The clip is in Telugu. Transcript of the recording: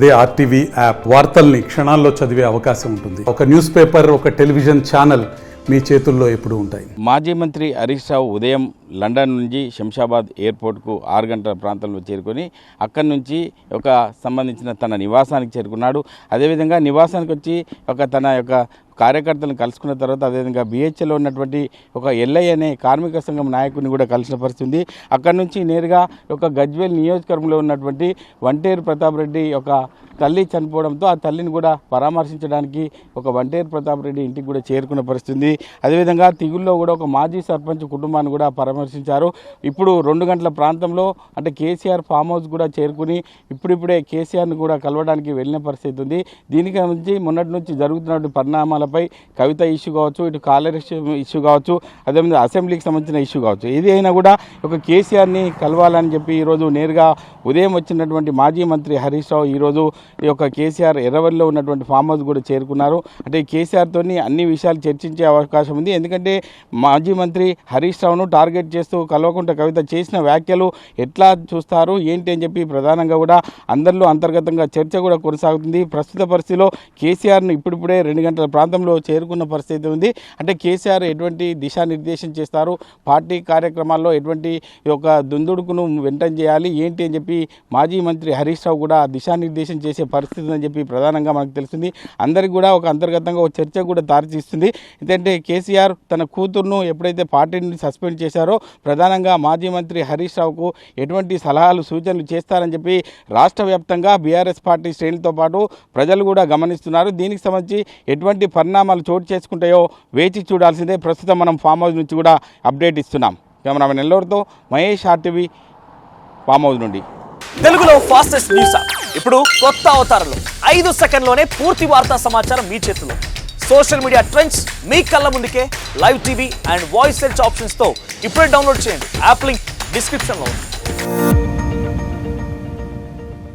అదే ఆర్టీవీ యాప్ వార్తల్ని క్షణాల్లో చదివే అవకాశం ఉంటుంది. ఒక న్యూస్ పేపర్, ఒక టెలివిజన్ ఛానల్ మీ చేతుల్లో ఎప్పుడూ ఉంటాయి. మాజీ మంత్రి హరీష్ రావు ఉదయం లండన్ నుంచి శంషాబాద్ ఎయిర్పోర్ట్కు 6 గంటల ప్రాంతంలో చేరుకొని అక్కడి నుంచి ఒక సంబంధించిన తన నివాసానికి చేరుకున్నాడు. అదేవిధంగా నివాసానికి వచ్చి తన కార్యకర్తలను కలుసుకున్న తర్వాత అదేవిధంగా బిహెచ్ఎల్లో ఉన్నటువంటి ఒక ఎల్ఐ అనే కార్మిక సంఘం నాయకుడిని కూడా కలిసిన పరిస్థితి. అక్కడి నుంచి నేరుగా గజ్వేల్ నియోజకవర్గంలో ఉన్నటువంటి వంటేరు ప్రతాప్ రెడ్డి తల్లి చనిపోవడంతో ఆ తల్లిని కూడా పరామర్శించడానికి వంటేరు ప్రతాప్ రెడ్డి ఇంటికి కూడా చేరుకున్న పరిస్థితి. అదేవిధంగా తిగుల్లో కూడా మాజీ సర్పంచ్ కుటుంబాన్ని కూడా పరామర్శించారు. ఇప్పుడు 2 గంటల ప్రాంతంలో కేసీఆర్ ఫామ్ హౌస్ కూడా చేరుకుని ఇప్పుడిప్పుడే కేసీఆర్ను కూడా కలవడానికి వెళ్ళిన పరిస్థితి ఉంది. దీనికి నుంచి మొన్నటి నుంచి జరుగుతున్నటువంటి పరిణామాలపై కవిత ఇష్యూ కావచ్చు, ఇటు కాలర్ ఇష్యూ కావచ్చు, అదేవిధంగా అసెంబ్లీకి సంబంధించిన ఇష్యూ కావచ్చు, ఇది అయినా కూడా కేసీఆర్ని కలవాలని చెప్పి ఈరోజు నేరుగా ఉదయం వచ్చినటువంటి మాజీ మంత్రి హరీష్ రావు ఈరోజు కేసీఆర్ ఎర్రవల్లిలో ఉన్నటువంటి ఫామ్ హౌస్ కూడా చేరుకున్నారు. కేసీఆర్తో అన్ని విషయాలు చర్చించే అవకాశం ఉంది. ఎందుకంటే మాజీ మంత్రి హరీష్ రావును టార్గెట్ చేస్తూ కల్వకుంట్ల కవిత చేసిన వ్యాఖ్యలు ఎట్లా చూస్తారు ఏంటి అని చెప్పి ప్రధానంగా కూడా అందరిలో అంతర్గతంగా చర్చ కూడా కొనసాగుతుంది. ప్రస్తుత పరిస్థితిలో కేసీఆర్ను ఇప్పుడిప్పుడే 2 గంటల ప్రాంతంలో చేరుకున్న పరిస్థితి ఉంది. కేసీఆర్ ఎటువంటి దిశానిర్దేశం చేస్తారు, పార్టీ కార్యక్రమాల్లో ఎటువంటి దుందుడుకును వెంటనే చేయాలి ఏంటి అని చెప్పి మాజీ మంత్రి హరీష్ రావు కూడా దిశానిర్దేశం చేసే పరిస్థితి అని చెప్పి ప్రధానంగా మనకు తెలుస్తుంది. అందరికీ కూడా అంతర్గతంగా చర్చ కూడా దారితీస్తుంది. ఎందుకంటే కేసీఆర్ తన కూతురును ఎప్పుడైతే పార్టీని సస్పెండ్ చేశారో ప్రధానంగా మాజీ మంత్రి హరీష్ రావుకు ఎటువంటి సలహాలు సూచనలు చేస్తారని చెప్పి రాష్ట్ర వ్యాప్తంగా బీఆర్ఎస్ పార్టీ శ్రేణులతో పాటు ప్రజలు కూడా గమనిస్తున్నారు. దీనికి సంబంధించి ఎటువంటి పరిణామాలు చోటు చేసుకుంటాయో వేచి చూడాల్సిందే. ప్రస్తుతం మనం ఫామ్ హౌస్ నుంచి కూడా అప్డేట్ ఇస్తున్నాం. కెమెరామెన్ ఎల్లూరుతో మహేష్, ఆర్టీవీ ఫామ్ హౌస్ నుండి. తెలుగులో ఫాస్టెస్ట్ న్యూస్ ఇప్పుడు కొత్త అవతారంలో 5 సెకండ్లోనే పూర్తి వార్తా సమాచారం మీ చేతిలో. సోషల్ మీడియా ట్రెండ్స్ మీ కళ్ళ ముందుకే live TV and voice search ఆప్షన్స్తో ఇప్పుడే డౌన్లోడ్ చేయండి. యాప్ లింక్ డిస్క్రిప్షన్లో ఉంది.